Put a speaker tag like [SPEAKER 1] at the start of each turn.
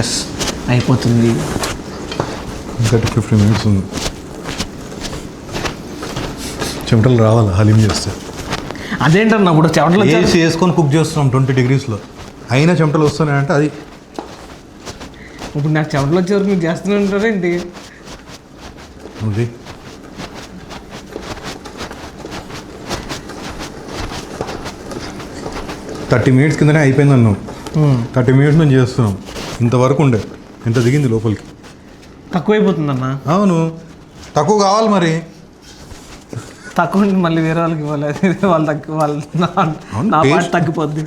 [SPEAKER 1] Yes అయిపోతుంది.
[SPEAKER 2] ఇంకా 15 minutes ఉంది. చెమటలు రావాలి హలీం చేస్తే.
[SPEAKER 1] అదేంటన్నా ఇప్పుడు చెమటలు
[SPEAKER 2] వేసి వేసుకొని కుక్ చేస్తున్నాం 20 degrees అయినా చెమటలు వస్తున్నాయంటే అది.
[SPEAKER 1] ఇప్పుడు నాకు చెమటలు వచ్చే వరకు మీరు చేస్తూనే ఉంటారేంటి?
[SPEAKER 2] నువ్వు 30 minutes కిందనే అయిపోయింది అన్నావు. 30 minutes నుంచి చేస్తున్నాం. ఇంతవరకు ఉండే ఎంత దిగింది లోపలికి?
[SPEAKER 1] తక్కువైపోతుందన్న.
[SPEAKER 2] అవును, తక్కువ కావాలి మరి.
[SPEAKER 1] తక్కువ మళ్ళీ వేరే వాళ్ళకి ఇవ్వాలి. వాళ్ళు తక్కువ, వాళ్ళు నా పాట తగ్గిపోద్ది.